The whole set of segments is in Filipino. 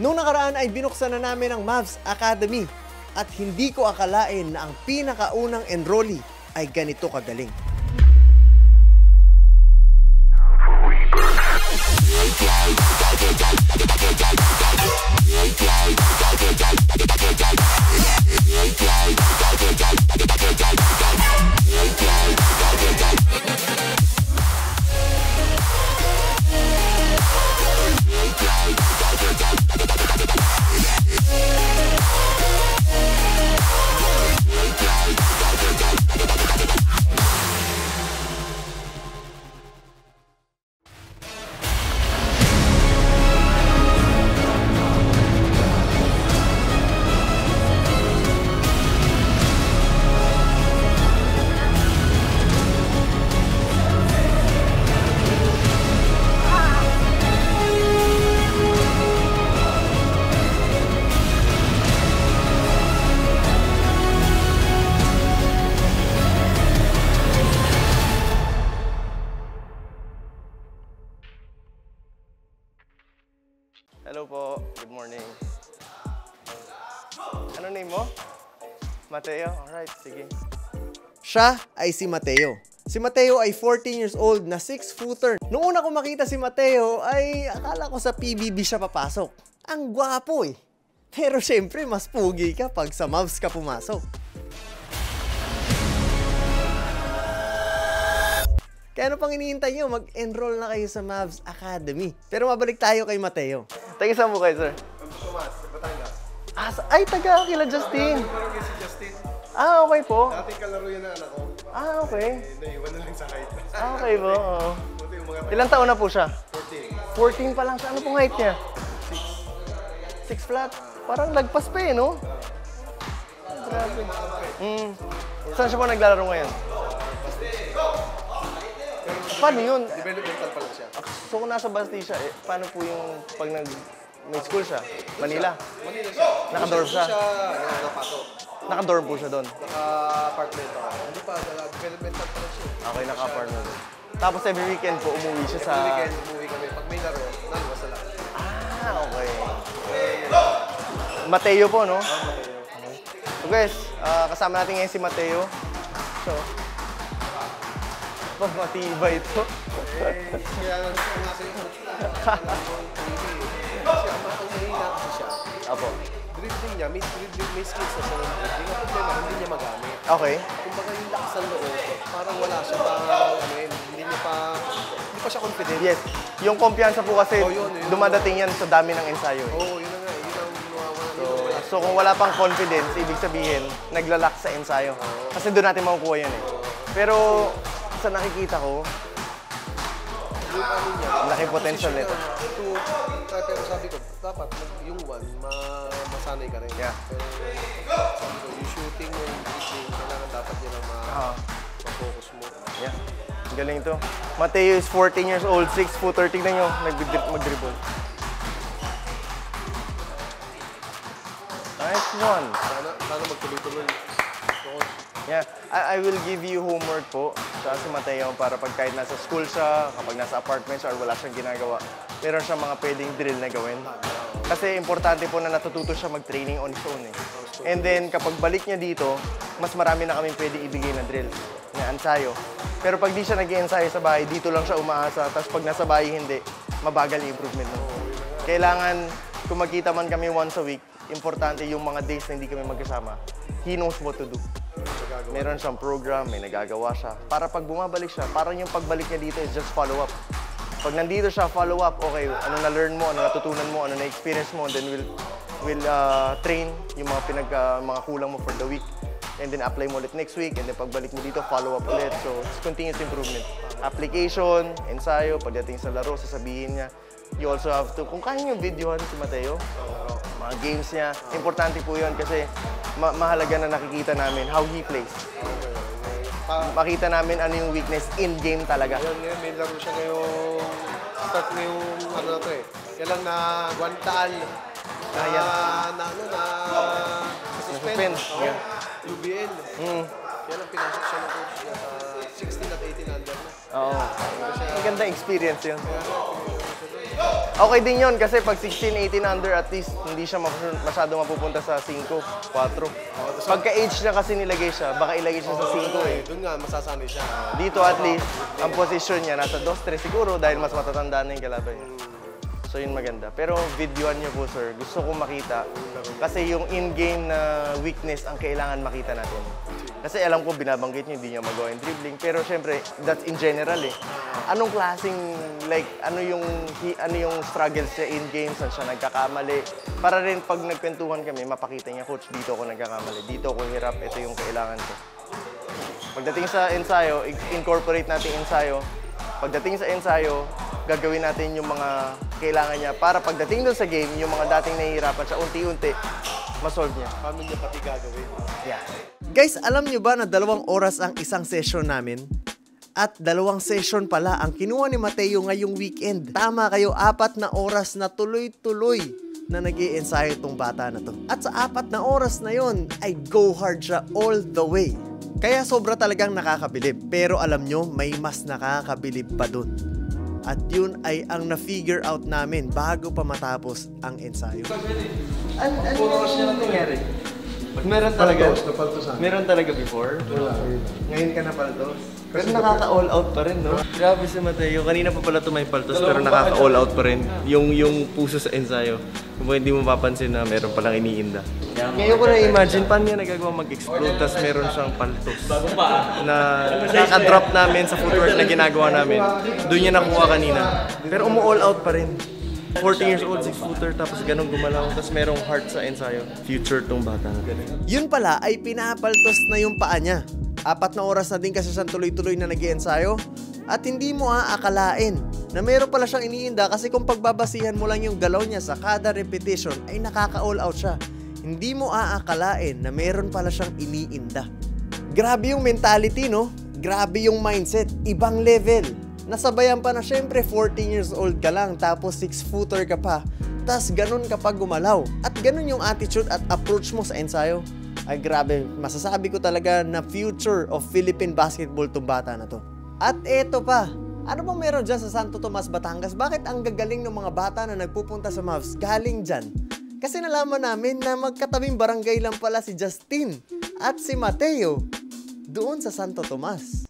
Noong nakaraan ay binuksan na namin ang Mavs Academy at hindi ko akalain na ang pinakaunang enrollee ay ganito kagaling. Hello po, good morning. Ano name mo? Mateo? Alright, sige. Siya ay si Mateo. Si Mateo ay 14 years old na 6-footer. Noong una ko makita si Mateo ay akala ko sa PBB siya papasok. Ang gwapo eh. Pero syempre mas pugi ka pag sa Mavs ka pumasok. Kaya ano pang hinihintay nyo? Mag-enroll na kayo sa Mavs Academy. Pero mabalik tayo kay Mateo. Taga saan mo kayo, sir? Tomas, Batangas. Ay, taga kila Justin. Pero si Justin, Okay po. dating kalaro yan na anak ko. Okay. Naiwan na lang sa height. Okay po, oo. Buti yung mga Ilang taon na po siya? 14. 14 pa lang siya. Ano pong height niya? 6 flat. Parang lagpas pa eh, no? Grabe. Saan siya po naglalaro ngayon? Paano yun? Developmental pa lang siya. So kung nasa Basti siya, paano po yung pag may school siya? Manila? Manila siya. Naka-dorm siya? Nakapato. Naka-dorm po siya doon? Naka-apartment ako. Hindi pa, developmental pa lang siya. Okay, naka-apartment. Tapos every weekend po umuwi siya sa... Every weekend, umuwi kami. Pag may laro, nalabas na lang. Okay. Mateo po, no? So guys, kasama natin ngayon si Mateo. So, matibay ito. Kaya nga sa iyo, kasi ang mahina kasi siya. Apo. Dribbling niya, may skills na siya ng dribbling. Ang problema, hindi niya magamit. Okay. Kumbaga yung lakas ng loob, parang wala siya pa, hindi pa siya confident. Yes. Yung kumpiyansa po kasi, yun. dumadating yan sa dami ng ensayo. Oo, yun na nga. Yun ang nawawala. So kung wala pang confidence, ibig sabihin, naglalak sa ensayo. Kasi doon natin makukuha yan eh. Pero sa nakikita ko, Yung ano niya, laki potential nito. Pero sabi ko, dapat yung one, masanay ka rin. Yeah. Pero sabi ko, yung shooting, yung dribbling, kailangan dapat yun ang ma-focus mo. Yeah. Galing to. Mateo is 14 years old, 6'-footer. Tignan nyo, mag-dribble. Nice one. Sana magtuloy-tuloy. Yeah, I will give you homework po sa si Mateo para pag kahit nasa school siya, kapag nasa apartment siya or wala siyang ginagawa, meron siyang mga pwedeng drill na gawin. Kasi importante po na natututo siya mag-training on his own eh. And then kapag balik niya dito, mas marami na kami pwedeng ibigay na drill, na ensayo. Pero pag di siya nag-i-ensayo sa bahay, dito lang siya umaasa, tapos pag nasa bahay hindi, mabagal yung improvement mo. Kailangan, kung magkita man kami once a week, importante yung mga days na hindi kami magkasama, he knows what to do. Meron siyang program, may nagagawa siya. Para pag bumabalik siya, parang yung pagbalik niya dito is just follow up. Pag nandito siya, follow up, okay, ano na-learn mo, ano natutunan mo, ano na-experience mo, then we'll train yung mga kulang mo for the week. And then apply mo ulit next week, and then pagbalik mo dito, follow up ulit. So, it's continuous improvement. Application, ensayo, pagdating sa laro, sasabihin niya. You also have to, kung kaya niyong videohan si Mateo, mga games niya, importante po yun kasi mahalaga na nakikita namin how he plays. Makita namin ano yung weakness in-game talaga. Ngayon, may laro siya ngayong, start ngayong ano na to eh. Yan lang na Guantaan, suspend. Yeah. UBL. Yan ang pinasok siya ng coach niya sa 16 at 18 under na. Oo. Maganda experience yun. Okay din yon kasi pag 16, 18 under, at least hindi siya masyado mapupunta sa 5, 4. Pagka-age na kasi nilagay siya, baka ilagay siya sa 5 eh. Doon nga, masasanay siya. Dito at least, ang position niya nasa 2-3 siguro dahil mas matatanda na yung kalaban niya. So yun maganda. Pero videoan niyo po sir, gusto ko makita. Kasi yung in-game na weakness ang kailangan makita natin. Kasi alam ko binabanggit niyo, hindi niya magawa yung dribbling. Pero syempre, that's in general eh. Anong klaseng, like, ano yung struggles niya in-game, saan siya nagkakamali. Para rin pag nagkwentuhan kami, mapakita niya, coach, dito ako nagkakamali. Dito ako hirap, ito yung kailangan ko. Pagdating sa ensayo, incorporate natin ensayo. Pagdating sa ensayo, gagawin natin yung mga kailangan niya para pagdating doon sa game, yung mga dating nahihirapan siya, unti-unti, masolve niya. Paano niya pati gagawin? Yeah. Guys, alam nyo ba na 2 oras ang isang session namin? At 2 session pala ang kinuha ni Mateo ngayong weekend. Tama kayo, 4 na oras na tuloy-tuloy na nag-i-ensayo itong bata na to. At sa 4 na oras na yon ay go hard siya all the way. Kaya sobra talagang nakakabilib. Pero alam nyo, may mas nakakabilib pa dun. At yun ay ang na-figure out namin bago pa matapos ang ensayo. Ano yung nangyari? Meron talaga? Napaltosan. Meron talaga before? Wala. Ngayon ka napaltos? Pero nakaka-all out pa rin, no? Grabe si Mateo. Kanina pa pala may paltos pero nakaka-all out pa rin. Yung puso sa ensayo. Kung hindi mo mapapansin na meron palang iniinda. Ngayon ko na-imagine paano niya nagagawa mag-explode tapos meron siyang paltos. Na nakaka-drop namin sa footwork na ginagawa namin. Doon niya nakuha kanina. Pero umu-all out pa rin. 14 years old, 6-footer, tapos ganun gumalaw. Tapos merong heart sa ensayo. Future tong bata na. Yun pala ay pinapaltos na yung paa niya. 4 na oras na din kasi siyang tuloy-tuloy na nag-iensayo. At hindi mo aakalain na meron pala siyang iniinda kasi kung pagbabasihan mo lang yung galaw niya sa kada repetition ay nakaka-all out siya. Hindi mo aakalain na meron pala siyang iniinda. Grabe yung mentality, no? Grabe yung mindset. Ibang level. Nasabayan pa na syempre 14 years old ka lang tapos 6-footer ka pa. Tas ganun kapag gumalaw. At ganun yung attitude at approach mo sa ensayo. Ay grabe, masasabi ko talaga na future of Philippine basketball tong bata na to. At eto pa, ano bang meron dyan sa Santo Tomas, Batangas? Bakit ang gagaling ng mga bata na nagpupunta sa Mavs galing dyan? Kasi nalaman namin na magkatabing barangay lang pala si Justin at si Mateo doon sa Santo Tomas.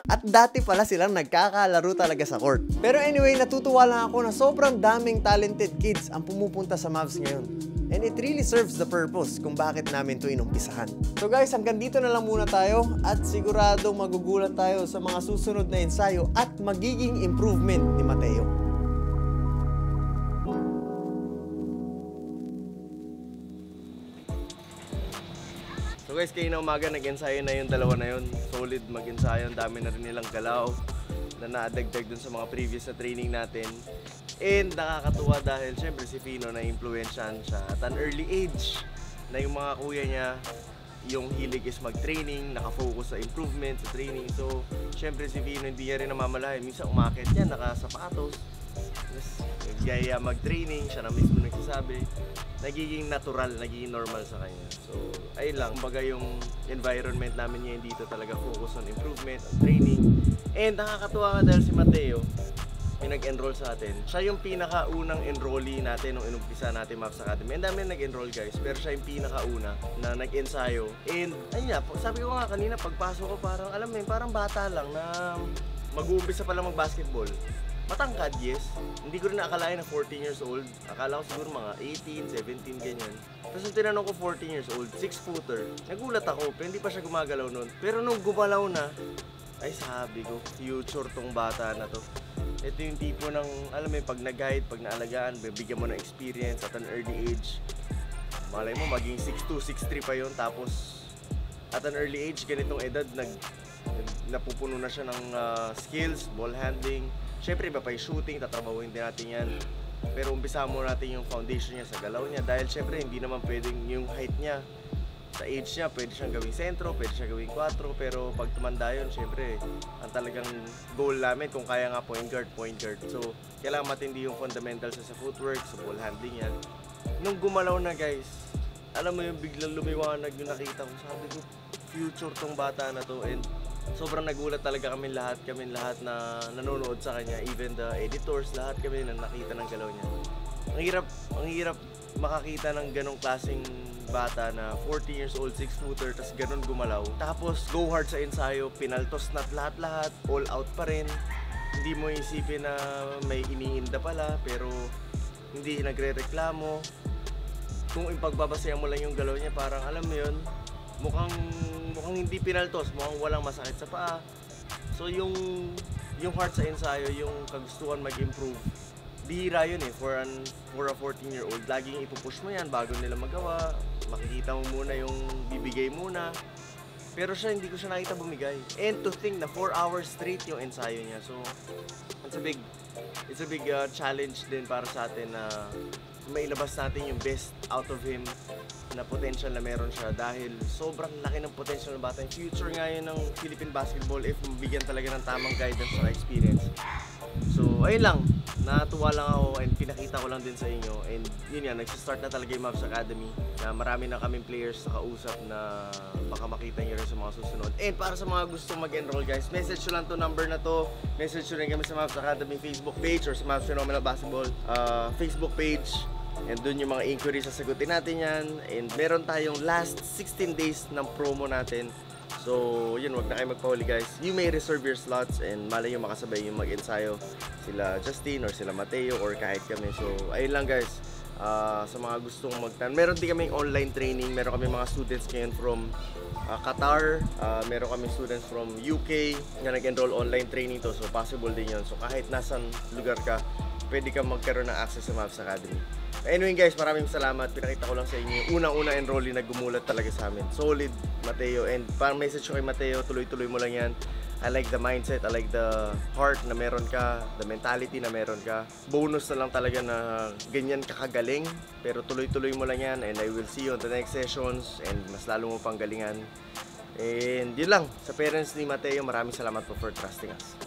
At dati pala silang nagkakalaro talaga sa court. Pero anyway, natutuwa lang ako na sobrang daming talented kids ang pumupunta sa Mavs ngayon. And it really serves the purpose kung bakit namin ito inumpisahan. So guys, hanggang dito na lang muna tayo at siguradong magugulat tayo sa mga susunod na ensayo at magiging improvement ni Mateo. So guys, kayo na umaga nag-ensayo na yung dalawa na yun. Solid mag-ensayo, ang dami na rin nilang galaw na nadagdag dun sa mga previous na training natin. And nakakatuwa dahil syempre si Fino na-influensyahan siya at an early age na yung mga kuya niya, yung hilig is mag-training, nakafocus sa improvement, sa training. So syempre si Fino hindi niya rin namamalayan. Minsan umakit niya, nakasapatos. Gaya mag-training, siya na mismo nagsasabi. Nagiging natural, nagiging normal sa kanya. So, ayun lang. Kumbaga yung environment namin ngayon dito talaga focus on improvement, on training. And nakakatuwa nga dahil si Mateo, yung nag-enroll sa atin. Siya yung pinakaunang enrollee natin nung inumpisa natin Mavs Academy. And dami nag-enroll guys, pero siya yung pinakauna na nag-ensayo. And ayun nga, sabi ko nga kanina, pagpasok ko parang, alam mo yun, parang bata lang na mag-uumpisa pa lang mag-basketball. Matangkad, yes. Hindi ko rin nakakalain na 14 years old. Akala ko siguro mga 18, 17, ganyan. Tapos nung tinanong ko 14 years old, 6-footer. Nagulat ako, pero hindi pa siya gumagalaw nun. Pero nung gumalaw na, ay sabi ko, future tong bata na to. Ito yung tipo ng, alam mo pag nag-guide, pag naalagaan, bibigyan mo ng experience at an early age. Malay mo, maging 6'2", 6'3 pa yun. Tapos, at an early age, ganitong edad, napupuno na siya ng skills, ball handling. Siyempre, iba pa yung shooting, tatrabahuin din natin yan. Pero umpisa mo natin yung foundation niya sa galaw niya. Dahil siyempre, hindi naman pwedeng yung height niya. Sa age niya, pwede siyang gawing sentro, pwede siyang gawing 4. Pero pag tumanda yun, siyempre, ang talagang goal namin, kung kaya nga point guard. So, kailangan matindi yung fundamentals sa footwork, sa ball handling yan. Nung gumalaw na guys, alam mo yung biglang lumiwanag yung nakita ko. Sabi ko, future tong bata na to. And sobrang nagulat talaga kami lahat na nanonood sa kanya, even the editors, lahat kami na nakita ng galaw niya. Ang hirap makakita ng ganong klaseng bata na 14 years old, 6-footer, tas ganon gumalaw. Tapos go hard sa ensayo, pinaltos na lahat, all out pa rin. Hindi mo isipin na may iniinda pala, pero hindi nagre-reklamo. Kung ipagbabasayan mo lang yung galaw niya, parang alam mo yun, mukhang hindi pinaltos, mukhang walang masakit sa paa. So yung heart sa ensayo, yung kagustuhan mag-improve, bihira yun for a 14-year-old. Laging ipupush mo yan bago nila magawa. Makikita mo muna yung bibigay muna. Pero siya, hindi ko siya nakita bumigay. And to think na 4 hours straight yung ensayo niya. So, it's a big challenge din para sa atin na mailabas natin yung best out of him na potential na meron siya dahil sobrang laki ng potential ng bata. Yung future nga yun ng Philippine basketball if mabigyan talaga ng tamang guidance or experience. So, ayun lang. Natuwa lang ako and pinakita ko lang din sa inyo. And yun yan, nagsistart na talaga yung Mavs Academy na marami na kaming players na kausap na baka makita nyo rin sa mga susunod. And para sa mga gusto mag-enroll guys, message nyo lang to number na to. Message nyo rin kami sa Mavs Academy Facebook page or sa Mavs Phenomenal Basketball Facebook page. And dun yung mga inquiries, sasagutin natin yan. And meron tayong last 16 days ng promo natin. So, yun, wag na kayo magpahuli guys. You may reserve your slots and malay yung makasabay yung mag-ensayo. Sila Justin or sila Mateo or kahit kami. So, ayun lang guys. Sa mga gustong magtan. Meron din kaming online training. Meron kami mga students ngayon from Qatar. Meron kami students from UK na nag-enroll online training to. So, possible din yun. So, kahit nasan lugar ka, pwede kang magkaroon ng access sa Mavs Academy. Anyway guys, maraming salamat. Pinakita ko lang sa inyo yung unang-una enrollee na gumulat talaga sa amin. Solid, Mateo. And parang message ko kay Mateo, tuloy-tuloy mo lang yan. I like the mindset, I like the heart na meron ka, the mentality na meron ka. Bonus na lang talaga na ganyan kakagaling. Pero tuloy-tuloy mo lang yan and I will see you on the next sessions and mas lalo mo pang galingan. And yun lang, sa parents ni Mateo, maraming salamat po for trusting us.